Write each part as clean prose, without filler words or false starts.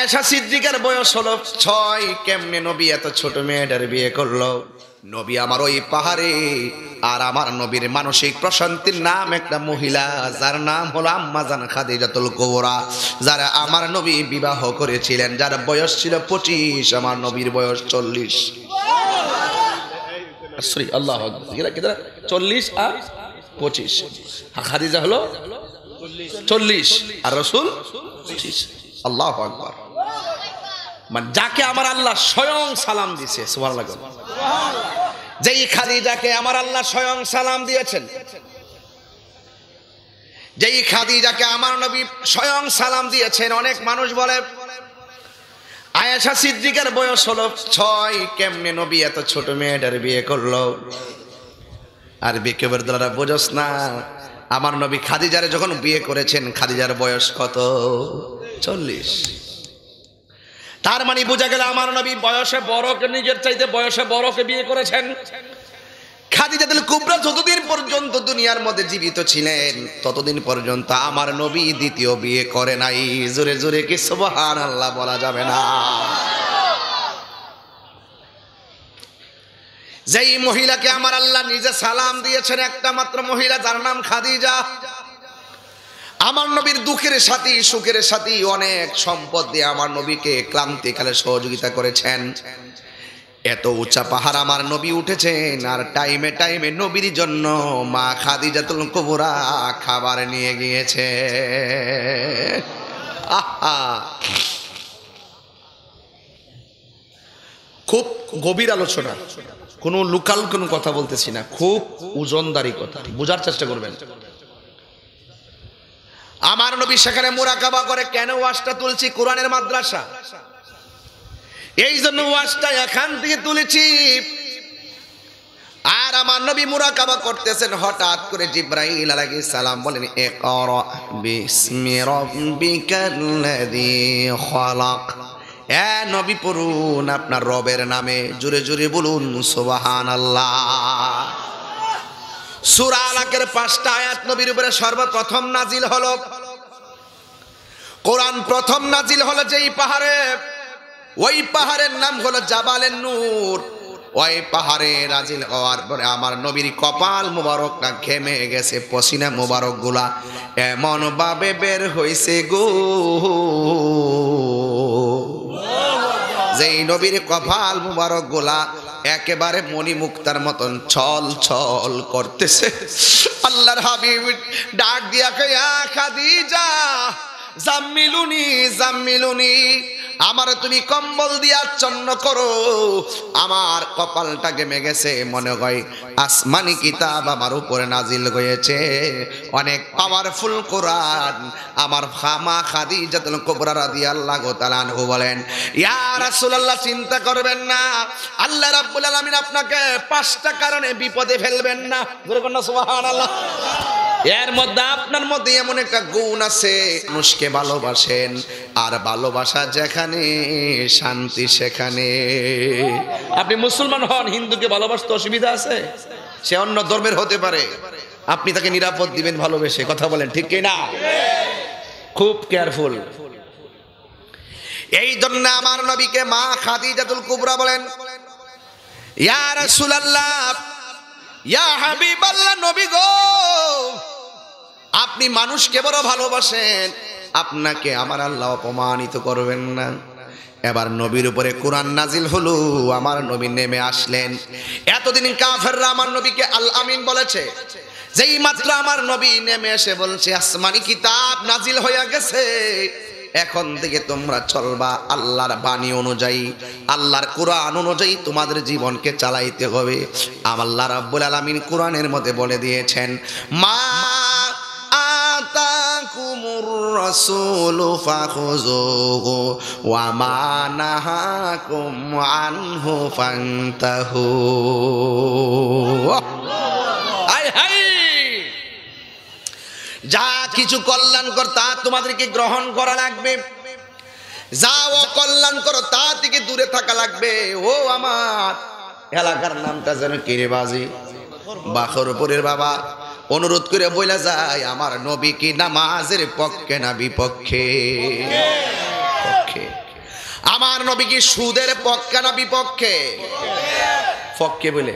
আয়েশা সিদ্দিকার বয়স হলো 6। কেমনে নবী এত ছোট মেয়েটার বিয়ে করলো? নবী আমার ওই পাহাড়ে, আর আমার নবীর মানসিক প্রশান্তির নাম একটা মহিলা, যার নাম হলো আম্মা জান খাদিজাতুল কুবরা, যারা আমার নবী বিবাহ করেছিলেন, যার বয়স ছিল 25, আমার নবীর বয়স 40। সরি, আল্লাহ আকবার, 40 আর 25। খাদিজা হলো 40 আর রাসূল 25। আল্লাহু আকবার। মানে যাকে আমার আল্লাহ স্বয়ং সালাম দিয়েছে, সুবহানাল্লাহ। যেই খাদিজাকে আমার আল্লাহ স্বয়ং সালাম দিয়েছেন, যেই খাদিজাকে আমার নবী স্বয়ং সালাম দিয়েছেন। অনেক মানুষ বলে আয়েশা সিদ্দিকার বয়স হলো 6, কেমনে নবী এত ছোট মেয়েটার বিয়ে করলো? আর বিকেবের দ্বারা বোঝস না, আমার নবী খাদিজারে যখন বিয়ে করেছেন, খাদিজার বয়স কত? 40। তার মানে বোঝা গেল আমার নবী বয়সে বড়কে, নিজের চাইতে বয়সে বড়কে বিয়ে করেছেন। খাদিজাতুল কুবরা যতদিন পর্যন্ত দুনিয়ার মধ্যে জীবিত ছিলেন, ততদিন পর্যন্ত আমার নবী দ্বিতীয় বিয়ে করে নাই। জোরে জোরে কি সুবহানাল্লাহ বলা যাবে না? যেই মহিলাকে আমার আল্লাহ নিজে সালাম দিয়েছেন, একটা মাত্র মহিলা, যার নাম খাদিজা। আমার নবীর দুঃখের সাথী, সুখের সাথী, অনেক সম্পদ দিয়ে আমার নবীকে ক্লান্তিকালে সহযোগিতা করেছেন। এত উঁচা পাহাড় আমার নবী উঠেছেন, আর টাইমে টাইমে নবীর জন্য মা খাদিজাতুল কুবরা খাবার নিয়ে গিয়েছে। আহা, খুব গভীর আলোচনা, কোনো লোকাল কোনো কথা বলতেছি না, খুব ওজনদারি কথা, বোঝার চেষ্টা করবেন। আমার নবী সেখানে মুরাকাবা করে। কেন ওয়াজটা তুলছি? কোরআনের মাদ্রাসা, এই জন্য ওয়াজটা এখান থেকে তুলেছি। আর আমার নবী মুরাকাবা করতেছেন, হঠাৎ করে জিবরাইল আলাইহিস সালাম বলেন, ইকরা বিসমি রাব্বিকাল্লাযী খালাক। এ নবী, পড়ুন আপনার রবের নামে, জোরে জোরে বলুন সুবহানাল্লাহ। সূরা আলাকের 5টা আয়াত নবীর উপরে সর্বপ্রথম নাজিল হলো। কোরআন প্রথম নাজিল হলো যেই পাহাড়ে, ওই পাহাড়ের নাম হলো জাবালের নূর। ওই পাহাড়ে নাজিল হওয়ার পরে আমার নবীর কপাল মুবারকটা ঘেমে গেছে, পসিনা মুবারক গুলা এমন ভাবে বের হইছে গো, যেই নবীর কপাল মুবারক গুলা একেবারে মণি মুক্তার মতন ছল ছল করতেছে। আল্লাহর হাবিব ডাক দিয়া কয়, খাদিজা জাম্মিলুনি জাম্মিলুনি, আমার তুমি কম্বল দিয়ে আচ্ছন্ন করো, আমার কপালটা ঘেমে গেছে, মনে হয় আসমানি কিতাব আমার উপরে নাজিল হয়েছে। অনেক পাওয়ারফুল কোরআন। আমার মা খাদিজাতুল কুবরা রাদিয়াল্লাহু তাআলা আনহা বলেন, ইয়া রাসূলুল্লাহ, চিন্তা করবেন না, আল্লাহ রাব্বুল আলামিন আপনাকে 5টা কারণে বিপদে ফেলবেন না। বলুন না সুবহানাল্লাহ। এর মধ্যে আপনার মধ্যে এমন একটা গুণ আছে, মানুষকে ভালোবাসেন, আর ভালোবাসা যেখানে শান্তি সেখানে। আপনি মুসলমান হন, হিন্দুকে ভালোবাসতে অসুবিধা আছে? সে অন্য ধর্মের হতে পারে, আপনি তাকে নিরাপদ দিবেন ভালোবেসে। কথা বলেন ঠিক কি না? খুব কেয়ারফুল। এই জন্য আমার নবীকে মা খাদিজাতুল কুবরা বলেন, ইয়া রাসূলুল্লাহ, ইয়া হাবিবাল্লাহ, নবী গো, আপনি মানুষকে বড় ভালোবাসেন, আপনাকে আমার আল্লাহ অপমানিত করবেন না। এবার নবীর উপরে কোরআন নাজিল হলো, আমার নবী নেমে আসলেন। এতদিন কাফেররা আমার নবীকে আল আমিন বলেছে, যেই মাত্র আমার নবী নেমে এসে বলছে আসমানি কিতাব নাজিল হয়ে গেছে, এখন থেকে তোমরা চলবা আল্লাহর বাণী অনুযায়ী, আল্লাহর কোরআন অনুযায়ী তোমাদের জীবনকে চালাইতে হবে। আল্লাহ রাব্বুল আলামিন কোরআনের মধ্যে বলে দিয়েছেন, মা আতাকুমুর রাসূলু ফাখুযুহু ওয়া মা নাহাকুম আনহু ফান্তাহু। হায় হায়, যা কিছু কল্যাণকর তা তোমাদেরকে গ্রহণ করা লাগবে, যা অকল্যাণকর তা থেকে দূরে থাকা লাগবে। ও আমার এলাকার নামটা যেন কিরেবাজি, বাখরপুরের বাবা অনুরোধ করে বইলা যায়, আমার নবী কি নামাজের পক্ষে না বিপক্ষে? পক্ষে। আমার নবী কি সুদের পক্ষে না বিপক্ষে? পক্ষে বলে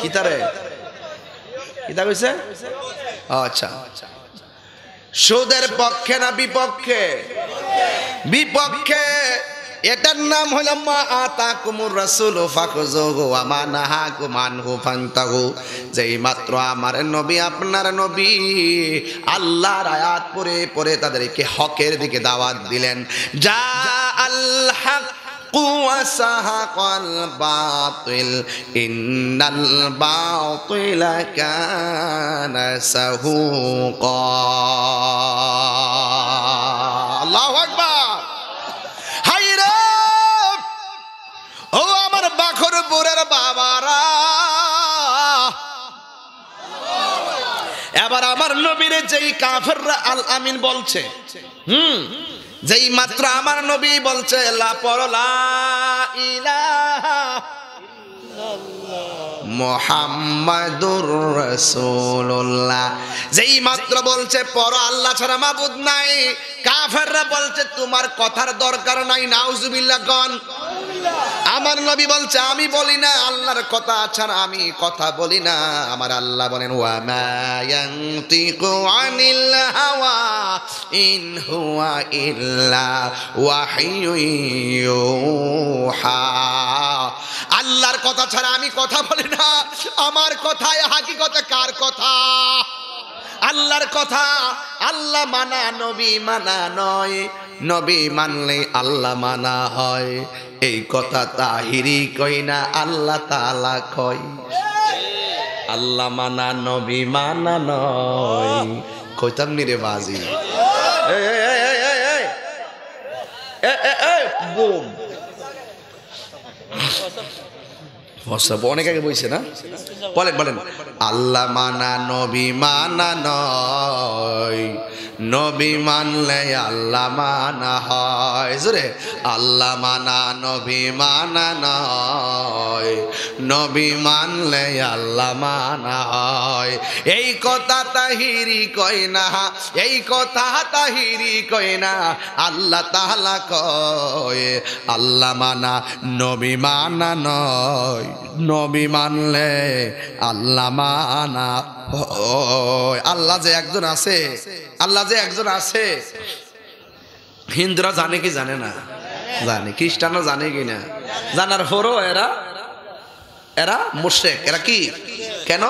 কি তারে কিতা কইছে? আচ্ছা, সুদের পক্ষে না বিপক্ষে? বিপক্ষে। এটার নাম হলো মা আতাকুমুর রাসূলু ফাখুযুহু ওয়া মা নাহাকুম আনহু ফান্তাহু। যেই মাত্র আমার নবী আপনার নবী আল্লাহর আয়াত পড়ে পড়ে তাদেরকে হকের দিকে দাওয়াত দিলেন। যা আল হক ওয়া সাহাকাল বাতিল ইন্নাল বাতিলা কানা সাহুকা। আল্লাহু আকবার। হায়রে ও আমার বাখরপুরের বাবারা, এবার আমার নবীর যেই কাফেররা আল আমিন বলছে, যেই মাত্র আমার নবী বলছে লা পরলা ইলাহা মুহাম্মাদুর রাসূলুল্লাহ, যেই মাত্র বলছে পর আল্লাহ ছাড়া মাবুদ নাই, কাফেররা বলছে তোমার কথার দরকার নাই। নাউজুবিল্লাহ কোন। আমার নবী বলছে আমি বলি না আল্লাহর কথা ছাড়া আমি কথা বলি না। আমার আল্লাহ বলেন ওয়া মা ইয়ানতিকু আনিল হাওয়া ইন হুয়া ইল্লা ওয়াহিয়ুন ইউহা। আল্লাহর কথা ছাড়া আমি কথা বলি না। আমার কথায় হাকিকতে কার কথা? আল্লাহর কথা। আল্লাহ মানা নবী মানা নয়, নবী মানলে আল্লাহ মানা হয়। এই কথা তাহিরি কই না, আল্লাহ তাআলা কই। আল্লাহ মানা নবী মানা নয়। কইতাম নি রে বাজি। বুম অনেক আগে বইছে না? বলেন বলেন। আল্লাহ মানা নবী মানা নয়, নবী মানলে আল্লাহ মানা হয়। জোরে আল্লাহ মানা নবী মানা নয়, নবী মানলে আল্লাহ মানা হয়। এই কথা তাহিরি কই না, এই কথা তাহিরি কই না, আল্লাহ তাআলা কয় আল্লাহ মানা নবী মানা নয়, নবী মানলে আল্লাহ মানা। আল্লাহ যে একজন আছে, আল্লাহ যে একজন আছে, হিন্দুরা জানে কি জানে না? জানে। খ্রিস্টানরা জানে কি না? জানার পরও এরা এরা মুশরিক। এরা কি কেন?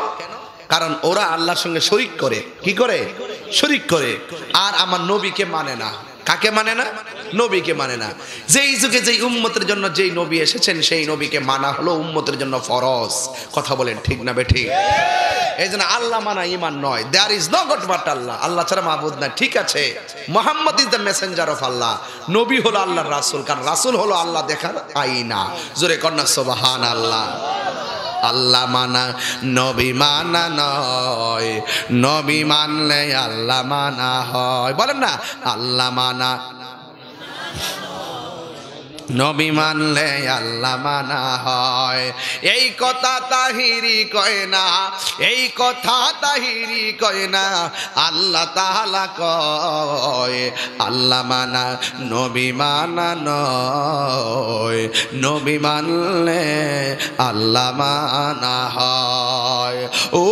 কারণ ওরা আল্লাহর সঙ্গে শরীক করে। কি করে? শরীক করে। আর আমার নবীকে মানে না। কাকে মানে না? নবীকে মানে না। যেই যুগে যেই উম্মতের জন্য যেই নবী এসেছেন সেই নবীকে মানা হলো উম্মতের জন্য ফরজ। কথা বলেন ঠিক না বেঠিক? এই জন্য আল্লাহ মানা ঈমান নয়। There is no god but Allah. Allah ছাড়া মাবুদ নাই। ঠিক আছে, Muhammad is the messenger of Allah. নবী হলো আল্লাহর রাসূল, কারণ রাসূল হলো আল্লাহ দেখার আয়না। জোরে কন্যা সুবহানাল্লাহ। আল্লাহ মানা নবী মানা নয়, নবী মানলে আল্লাহ মানা হয়। বলেন না আল্লাহ মানা নবী মানলে আল্লাহ মানা হয়। এই কথা তাহিরি কয় না, এই কথা তাহিরি কয় না, আল্লাহ তাআলা কয় আল্লাহ মানা নবী মানা নয়, নবী মানলে আল্লাহ মানা হয়। ও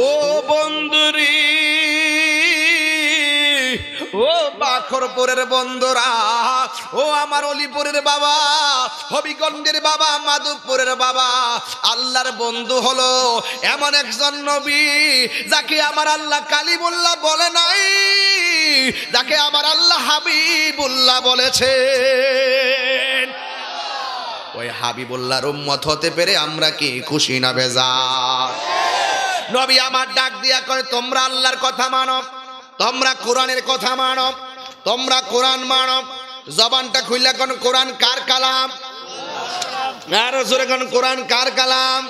বন্ধুরি, ও বাখরপুরের বন্ধুরা, ও আমার অলিপুরের বাবা, হবিগঞ্জের বাবা, মাধবপুরের বাবা, আল্লাহর বন্ধু হলো এমন একজন নবী যাকে আমার আল্লাহ কালিমুল্লাহ বলে নাই, যাকে আমার আল্লাহ হাবিবুল্লাহ বলেছেন। ওই হাবিবুল্লাহর উম্মত হতে পেরে আমরা কি খুশি না বেজার? নবী আমার ডাক দিয়া কয় তোমরা আল্লাহর কথা মানো, তোমরা কোরআনের কথা মানো, তোমরা কোরআন মানো। জবানটা খুললে কোন কোরআন কার কালাম? আর জোরে কোন কোরআন কার কালাম?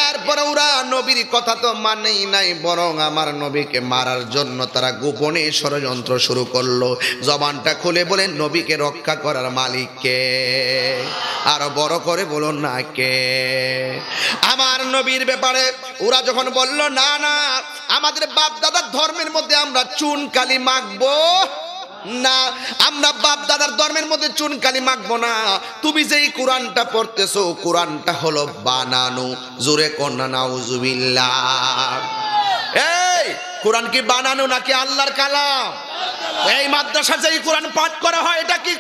এরপরে ওরা নবীর কথা তো মানেই নাই, বরং আমার নবীকে মারার জন্য তারা গোপনে ষড়যন্ত্র শুরু করলো। জবানটা খুলে বলেন নবীকে রক্ষা করার মালিক কে? আরো বড় করে বলুন না কে? আমার নবীর ব্যাপারে ওরা যখন বলল না না আমাদের বাপ দাদার ধর্মের মধ্যে আমরা চুন কালি মাখবো না, আমরা বাপ দাদার ধর্মের মধ্যে চুনকালি মাখবো না। তুমি যেই কোরআনটা পড়তেছো কোরআনটা হলো বানানো। জোরে কন্যা নাউজুবিল্লাহ। এই কোরআন কি বানানো নাকি আল্লাহর কালাম? এই মাদ্রাসা যেই কোরআন পাঠ করা হয় এটা কি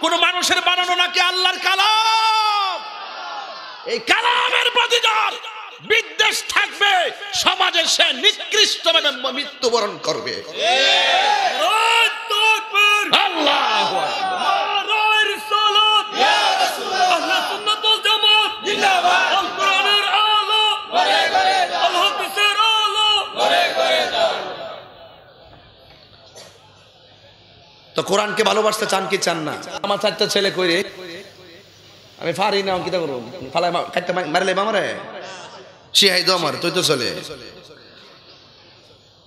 কোনো মানুষের বানানো নাকি আল্লাহর কালাম? এই কালামের প্রতি যার বিদ্বেষ থাকবে সমাজে সে নিকৃষ্টভাবে মৃত্যুবরণ করবে। আল্লাহু আকবার। তো কোরআনকে ভালোবাসতে চান কি চান না? আমার চারটা ছেলে কইরে আমি ফারি না কি করব, ফালাই কাটতে মারলে মামারে শিহাই দো আমার তুই তো চলে।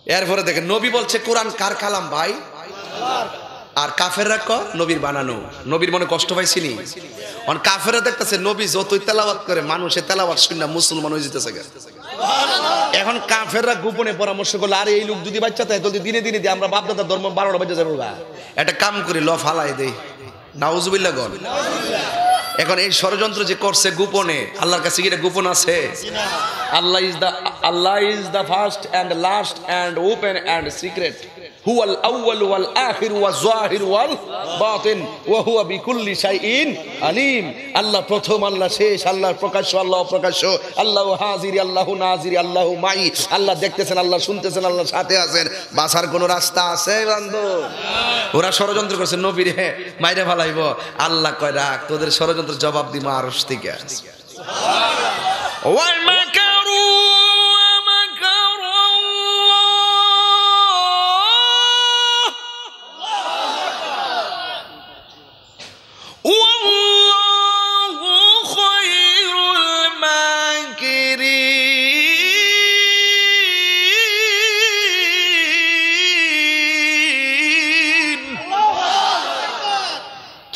এরপরে দেখেন নবী বলছে কোরআন কার কালাম ভাই? আর কাফেররা ক নবীর বানানো। নবীর মনে কষ্ট পাইছিনি? অন কাফেররা দেখতেছে নবী যতই তেলাওয়াত করে মানুষের তেলাওয়াত শুনে মুসলমান হয়ে যেতেছে। এখন কাফেররা গোপনে পরামর্শ করলো, আরে এই লোক যদি বাচ্চা তাই যদি দিনে দিনে দিয়ে আমরা বাপ দাদার ধর্ম 12টা বাজে যাবো, একটা কাম করি ল ফালাই দেই। নাউজুবিল্লাহ গল। এখন এই ষড়যন্ত্র যে করছে গোপনে, আল্লাহর কাছে কি এটা গোপন আছে? Allah is the first and last and open and secret, হুয়াল আউয়াল ওয়াল আখির ওয়াজ জাহির ওয়াল বাতিন ওয়া হুয়া বিকুল্লি শাইইন আলিম। আল্লাহ প্রথম, আল্লাহ শেষ, আল্লাহ প্রকাশ্য, আল্লাহ অপ্রকাশ্য, আল্লাহু হাজিরি, আল্লাহু নাজিরি, আল্লাহু মাই। আল্লাহ দেখতেছেন, আল্লাহ শুনতেছেন, আল্লাহ সাথে আছেন। বাঁচার কোন রাস্তা আছে বান্ধব? ওরা ষড়যন্ত্র করছে নবীর হে মাইরে ফালাইব। আল্লাহ কয় রাখ, তোদের ষড়যন্ত্র জবাব দিমা আরশ থেকে। ওয়া মাকারু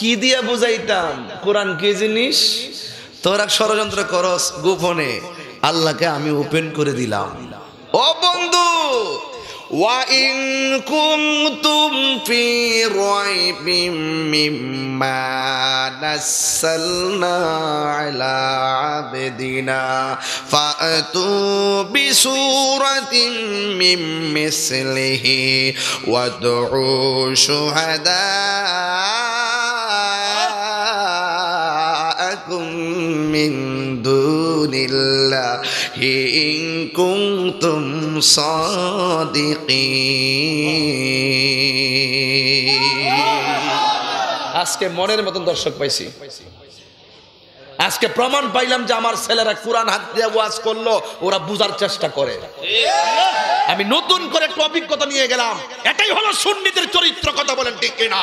কি দিয়া বুঝাইতাম কোরআন কি জিনিস? তোরা ষড়যন্ত্র করস গোপনে, আল্লাহকে আমি ওপেন করে দিলাম। ও বন্ধু, ওয়া ইন কুনতুম ফি রাইবিম মিম্মা নাযালনা আলা আবদিনা ফাতু বিসূরাতিন মিন মিসলিহি ওয়াদউ শুহাদা মিন দুনিল্লাহি ইন কুনতুম সাদিকিন। আজকে মনের মতন দর্শক পাইছি। আজকে প্রমাণ পাইলাম যে আমার ছেলেরা কোরআন হাত দিয়ে ওয়াজ করলো, ওরা বুঝার চেষ্টা করে। আমি নতুন করে একটা অভিজ্ঞতা নিয়ে গেলাম। এটাই হলো সুন্নিদের চরিত্র। কথা বলেন ঠিক কিনা?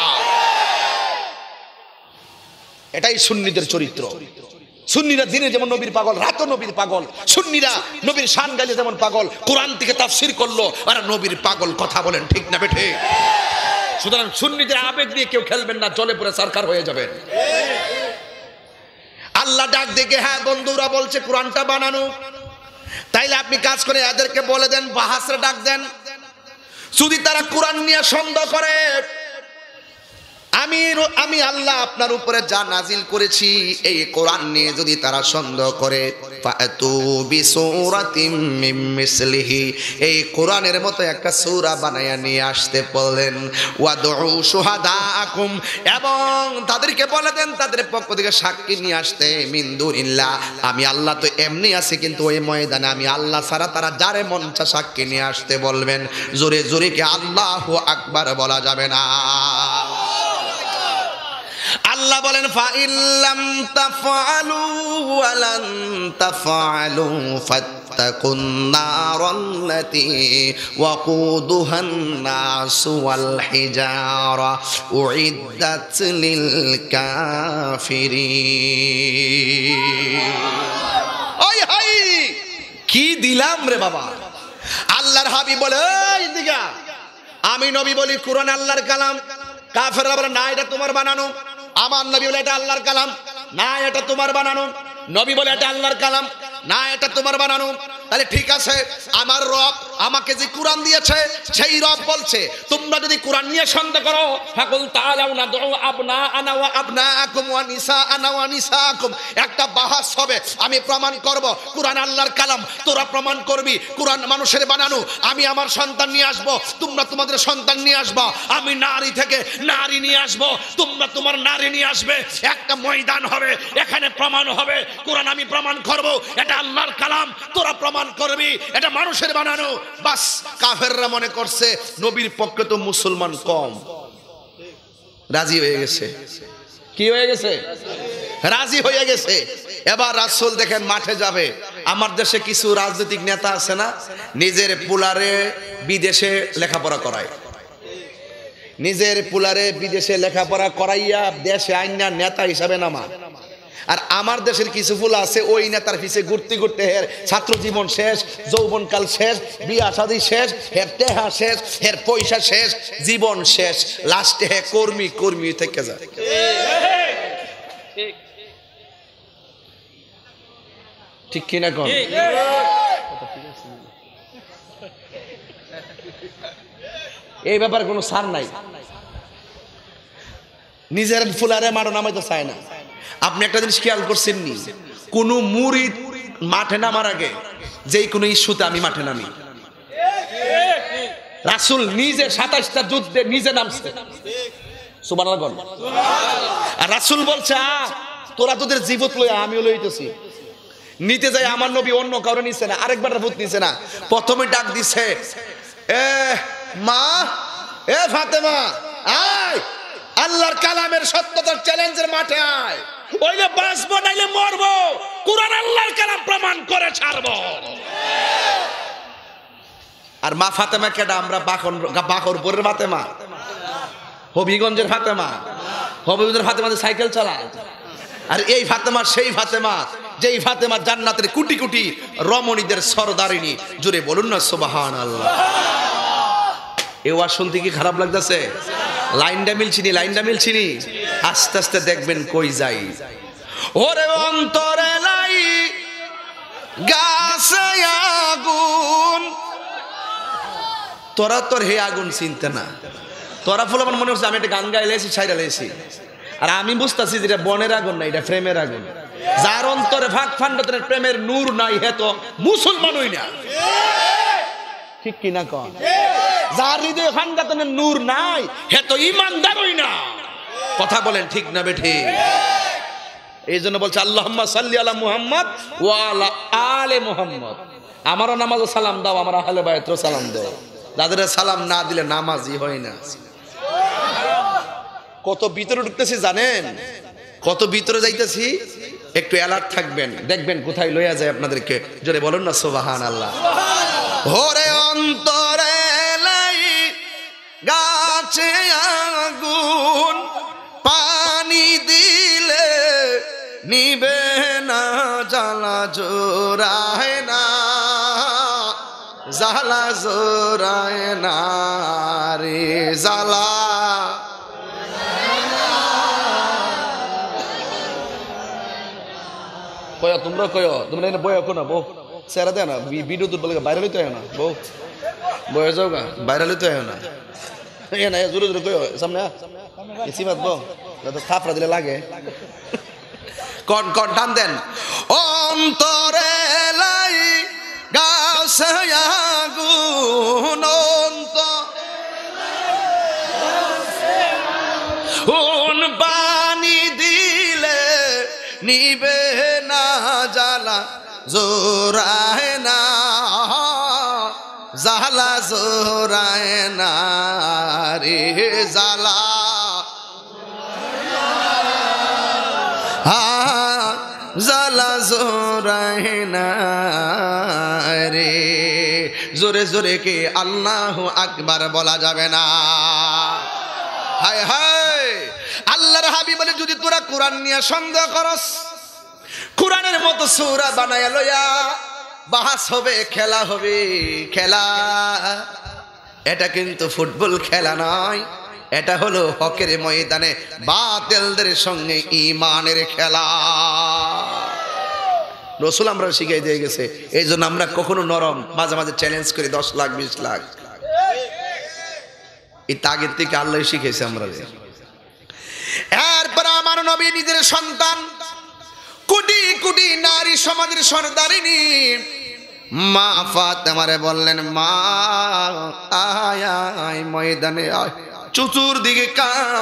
এটাই সুন্নিদের চরিত্র। সুন্নিরা দিনে যেমন নবীর পাগল, রাতও নবীর পাগল। সুন্নিরা নবীর শান গাইলে যেমন পাগল, কোরআন থেকে তাফসীর করলো আর নবীর পাগল। কথা বলেন ঠিক না বেঠে? সুতরাং সুন্নিদের আবেগ দিয়ে কেউ খেলবেন না, জলে পড়ে সরকার হয়ে যাবেন। আল্লাহ ডাক দেখে, হ্যাঁ বন্ধুরা বলছে কোরআনটা বানানো, তাইলে আপনি কাজ করে এদেরকে বলে দেন, বাহাসরে ডাক দেন। যদি তারা কোরআন নিয়ে সন্দেহ করে, আমি আল্লাহ আপনার উপরে যা নাজিল করেছি এই কোরআন নিয়ে যদি তারা সন্দেহ করে, ফাতু বিসূরাতিম মিন মিসলিহি, এই কোরআনের মতো একটা সূরা বানায়া নিয়ে আসতে বলেন। ওয়াদউ শুহাদাকুম, এবং তাদেরকে বলে দেন তাদের পক্ষ থেকে সাক্ষী নিয়ে আসতে। মিন দুনিল্লাহ, আমি আল্লাহ তো এমনি আছি, কিন্তু ওই ময়দানে আমি আল্লাহ ছাড়া তারা যারে মন চায় সাক্ষী নিয়ে আসতে বলবেন। জোরে জোরে কি আল্লাহু আকবার বলা যাবে না? আল্লাহ বলেন, ফাইল্লাম তাফআলু ওয়া লান তাফআলু ফাত্তাকুন নারাল্লাতী ওয়াকুদুহান নাস ওয়াল হিজারা উইদ্দাত লিল কাফিরিন। ওই হাই কি দিলাম রে বাবা! আল্লাহর হাবিব বলে, এই দিগা আমি নবী বলি কোরআন আল্লাহর কালাম। কাফেররা বলে, না এটা তোমার বানানো। আমার নবী বলে এটা আল্লাহর কালাম, না এটা তোমার বানানো। নবী বলে এটা আল্লাহর কালাম, না এটা তোমার বানানো। তাহলে ঠিক আছে, আমার রব আমাকে যে কোরআন দিয়েছে সেই রব বলছে তোমরা যদি কোরআন নিয়ে সন্দেহ করো ফাকুল তাআলাউ নাদউ আবনাআনা ওয়া আবনাআকুম ওয়া নিসাআনা ওয়া নিসাআকুম, একটা বাহাস হবে, আমি প্রমাণ করব কোরআন আল্লাহর কালাম, তোরা প্রমাণ করবি কোরআন মানুষের বানানো, আমি আমার সন্তান নিয়ে আসব, তোমরা তোমাদের সন্তান নিয়ে আসবা, আমি নারী থেকে নারী নিয়ে আসব, তোমরা তোমার নারী নিয়ে আসবে, একটা ময়দান হবে, এখানে প্রমাণ হবে কোরআন আমি প্রমাণ করব এটা আল্লাহর কালাম, তোরা প্রমাণ করবি এটা মানুষের বানানো। বাস কাফেররা মনে করছে নবীর পক্ষে তো মুসলমান কম, রাজি হয়ে গেছে। কি হয়ে গেছে? রাজি হয়ে গেছে। এবার রাসূল দেখেন মাঠে যাবে। আমার দেশে কিছু রাজনৈতিক নেতা আছে না, নিজের পুলারে বিদেশে লেখাপড়া করায়, নিজের পুলারে বিদেশে লেখাপড়া করাইয়া দেশে আইনা নেতা হিসাবে নামা। আর আমার দেশের কিছু ফুলা আছে ওই নেতার পিছে ঘুরতে ঘুরতে হের ছাত্র জীবন শেষ, যৌবনকাল শেষ, বিয়া শাদী শেষ, হের টেহা শেষ, হের পয়সা শেষ, জীবন শেষ, লাস্টে হে কর্মী কর্মী থেকে যায়। ঠিক কিনা কোন? এই ব্যাপারে কোনো সার নাই, নিজের ফুলারে মারো নামাইতে চায় না। আপনি একটা জিনিস খেয়াল করছেন নি, কোন মুরিদ মাঠে নামার আগে যেই কোনো ইস্যুতে আমি মাঠে নামি, রাসূল নিজে 27টা যুদ্ধে নিজে নামছে, সুবহানাল্লাহ। আর রাসূল বলছে তোরা তোদের জীবত লইয়া আমিও লইতেছি, নিতে যাই আমার নবী অন্য কারো নিছে না, আরেকবার ভূত নিছে না, প্রথমে ডাক দিছে এ মা, এ ফাতেমা আয়, আল্লাহর কালামের সত্যতার চ্যালেঞ্জের মাঠে আয়, ওইলে বাঁচবো নাইলে মরবো, কুরআন আল্লাহর কালাম প্রমাণ করে ছাড়বো। আর মা ফাতেমা কেডা? আমরা বাকরপুরের ফাতেমা, হবিগঞ্জের ফাতেমা, হবিগঞ্জের ফাতেমা সাইকেল চালায়। আর এই ফাতেমা সেই ফাতেমা যেই ফাতেমা জান্নাতের কোটি কোটি রমণীদের সরদারিনী। জুড়ে বলুন না সুবহানাল্লাহ। এ ওয়াজ শুনতে কি খারাপ লাগতেছে? লাইনটা মিলছিনি, লাইনটা মিলছিনি, আস্তে আস্তে দেখবেন কই যাই। ওরে অন্তরে লাই গাছে আগুন, তোরা তোর হে আগুন চিনতে না, তোরা ফুল আমার মনে হচ্ছে আমি একটা গান গাইলেছি ছাইরা লেছি, আর আমি বুঝতেছি যেটা বনের আগুন না, এটা প্রেমের আগুন। যার অন্তরে ভাগ ফান্ডতের প্রেমের নূর নাই হে তো মুসলমানই না। ঠিক কিনা কন? যার হৃদয়ে ফান্ডাতনের নূর নাই হে তো ঈমানদারই না। কথা বলেন ঠিক না বেঠি? এই জন্য বলছে আল্লাহুম্মা সাল্লি আলা মুহাম্মদ ওয়া আলা আলে মুহাম্মদ। আমারও নামাজে সালাম দাও, আমার আহলে বায়তেরও সালাম দাও। যাদের সালাম না দিলে নামাজই হয় না। কত ভিতরে ঢুকতেছি জানেন, কত ভিতরে যাইতেছি, একটু অ্যালার্ট থাকবেন, দেখবেন কোথায় লইয়া যায় আপনাদেরকে। জোরে বলুন না সুবহানাল্লাহ। ওরে অন্তরে লাই গাছে আগুন, পানি দিলে নিবে না, জ্বালা জোড়ায় না, জ্বালা জোড়ায় না রে জ্বালা। কয় তোমরা কয় তোমরা এনে বয় না বউ সেরা দেয় না, ভিডিও তুলবে বাইরে লইতে হয় না, বউ বয়ে যাও গা, বাইরে লইতে হয় না, এ না জোরে জোরে কয় সামনে এসি মাত বউ থাপড়া দিলে লাগে। কন কন টান দেন। অন্তরে লাই গাছে আগুন, অন্তর পানি দিলে নিবে না, জ্বালা জোড়ায় না, জ্বালা জোড়ায় না রে জ্বালা। জ্বালা জোড়ায় না রে। জোরে জোরে কে আল্লাহু আকবার বলা যাবে না? হায় হায়, আল্লাহর হাবিব বলে যদি তোরা কোরআন নিয়ে সন্দেহ করস, কোরআনের মতো সূরা বানায়া লইয়া বাহাস হবে, খেলা হবে, খেলা। এটা কিন্তু ফুটবল খেলা নয়, এটা হলো হকের ময়দানে বাতিলদের সঙ্গে ঈমানের খেলা। রসুল আমরা শিখাই দিয়ে গেছে। এই জন্য আমরা কখনো নরম, মাঝে মাঝে চ্যালেঞ্জ করি 10 লাখ 20 লাখ। এই তাগের থেকে আল্লাহ শিখাইছে আমরা। এরপরে আমার নবী নিজের সন্তান, কোটি কোটি নারী সমাজের সর্দারিনী মা ফাতেমারে বললেন, মা আয় আয় ময়দানে আয়, চতুর্দিকে